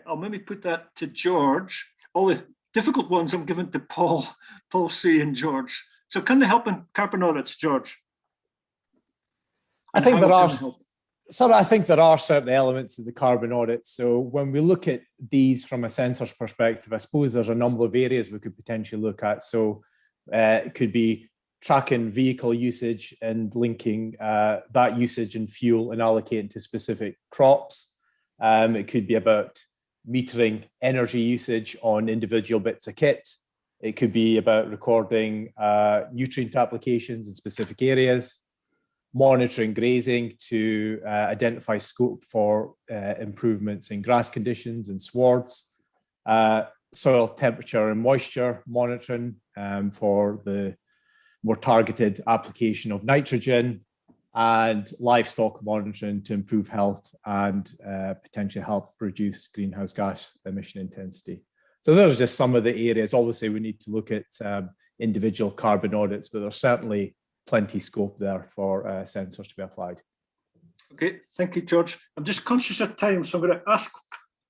I'll maybe put that to George. All the difficult ones I'm giving to Paul C. and George. So can they help in carbon audits, George? I think there are certain elements of the carbon audit. So when we look at these from a sensors perspective, I suppose there's a number of areas we could potentially look at. So it could be tracking vehicle usage and linking that usage and fuel and allocating to specific crops. It could be about metering energy usage on individual bits of kit. It could be about recording nutrient applications in specific areas, monitoring grazing to identify scope for improvements in grass conditions and swards, soil temperature and moisture monitoring for the more targeted application of nitrogen, and livestock monitoring to improve health and potentially help reduce greenhouse gas emission intensity. So those are just some of the areas. Obviously, we need to look at individual carbon audits, but there's certainly plenty scope there for sensors to be applied. Okay, thank you, George. I'm just conscious of time, so I'm going to ask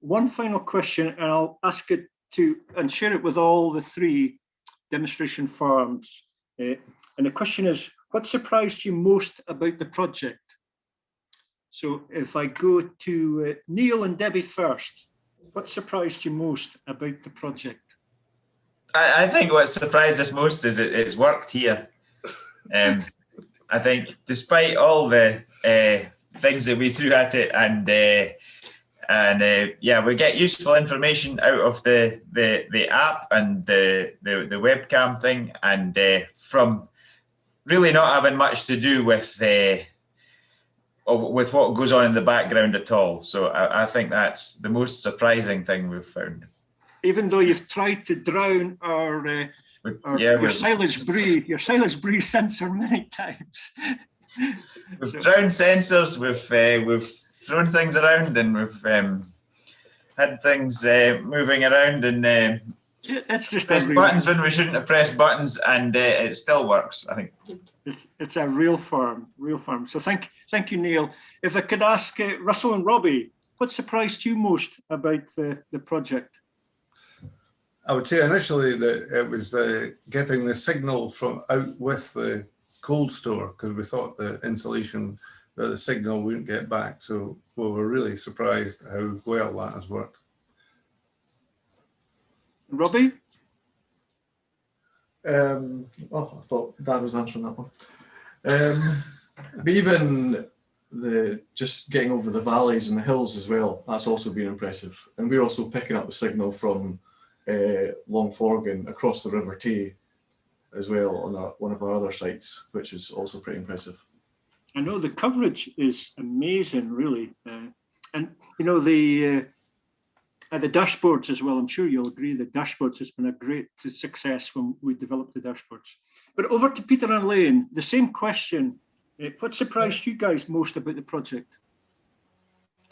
one final question, and I'll ask it to and share it with all the 3 demonstration farms. And the question is, what surprised you most about the project? So if I go to Neil and Debbie first, what surprised you most about the project? I think what surprised us most is it's worked here. I think despite all the things that we threw at it, and yeah, we get useful information out of the app and the webcam thing, and from really not having much to do with what goes on in the background at all. So I think that's the most surprising thing we've found. even though you've tried to drown your silage brie sensor many times. We've drowned sensors, we've thrown things around, and we've had things moving around, and it's just pressed buttons when we shouldn't have pressed buttons, and it still works, I think. It's a real farm. So thank you, Neil. If I could ask Russell and Robbie, what surprised you most about the project? I would say initially that it was getting the signal from out with the cold store, because we thought the insulation, the signal wouldn't get back. So we were really surprised how well that has worked. Robbie? Well, I thought Dan was answering that one. But even just getting over the valleys and the hills as well, that's also been impressive. And we're also picking up the signal from Longforgan across the River Tay as well on one of our other sites, which is also pretty impressive. I know the coverage is amazing, really. And you know, the dashboards as well, I'm sure you'll agree the dashboards has been a great success when we developed the dashboards. But over to Peter and Elaine, the same question. What surprised you guys most about the project?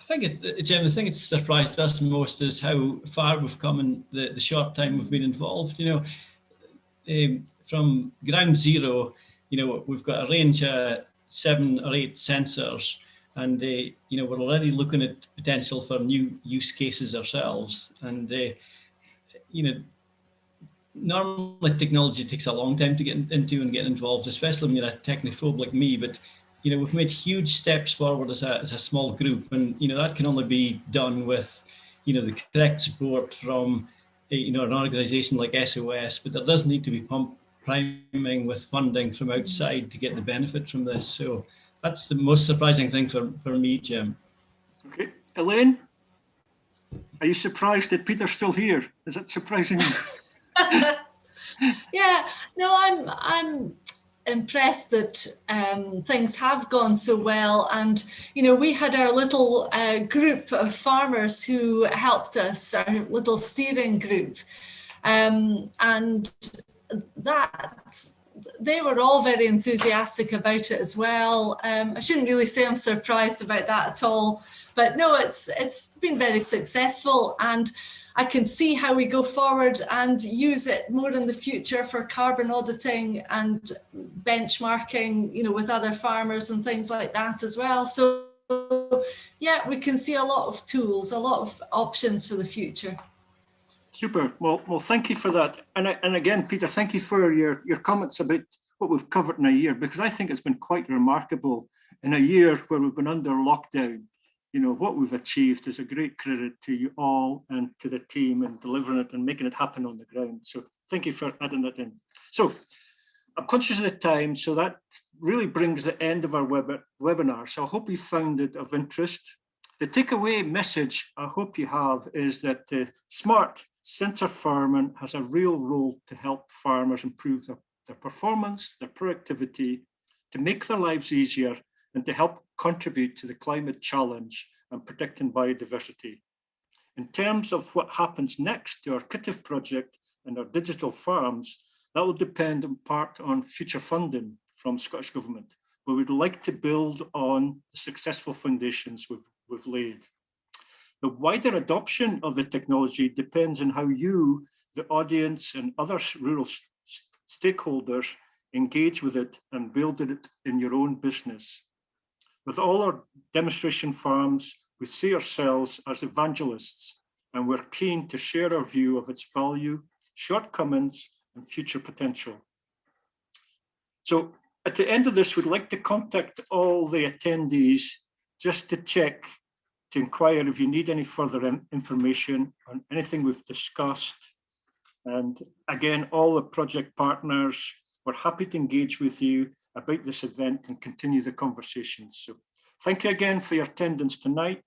I think Jim, the thing that's surprised us most is how far we've come in the short time we've been involved. You know, from ground zero, you know, we've got a range of 7 or 8 sensors, and you know, we're already looking at potential for new use cases ourselves. And you know, normally technology takes a long time to get into and get involved, especially when you're a technophobe like me. But you know, we've made huge steps forward as a small group, and you know, that can only be done with, you know, the correct support from you know, an organisation like SAOS. But there does need to be priming with funding from outside to get the benefit from this. So that's the most surprising thing for me, Jim. Okay, Elaine, are you surprised that Peter's still here? Is that surprising? Yeah, no, I'm impressed that things have gone so well. And, you know, we had our little group of farmers who helped us, our little steering group. And they were all very enthusiastic about it as well. I shouldn't really say I'm surprised about that at all, but no, it's been very successful, and I can see how we go forward and use it more in the future for carbon auditing and benchmarking, you know, with other farmers and things like that as well. So yeah, we can see a lot of tools, a lot of options for the future. Super. Well, thank you for that. And again, Peter, thank you for your comments about what we've covered in a year, because I think it's been quite remarkable in a year where we've been under lockdown. You know, what we've achieved is a great credit to you all and to the team in delivering it and making it happen on the ground. So thank you for adding that in. So I'm conscious of the time, so that really brings the end of our webinar. So I hope you found it of interest. The takeaway message I hope you have is that smart sensor farming has a real role to help farmers improve their performance, their productivity, to make their lives easier, and to help contribute to the climate challenge and protecting biodiversity. In terms of what happens next to our KITIF project and our digital farms, that will depend in part on future funding from Scottish Government, but we'd like to build on the successful foundations we've laid. The wider adoption of the technology depends on how you, the audience, and other rural stakeholders engage with it and build it in your own business. With all our demonstration farms, we see ourselves as evangelists, and we're keen to share our view of its value, shortcomings, and future potential. So at the end of this, we'd like to contact all the attendees just to check, to inquire if you need any further information on anything we've discussed. And again, all the project partners, we're happy to engage with you about this event and continue the conversation. So thank you again for your attendance tonight,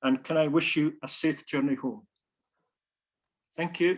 and can I wish you a safe journey home? Thank you.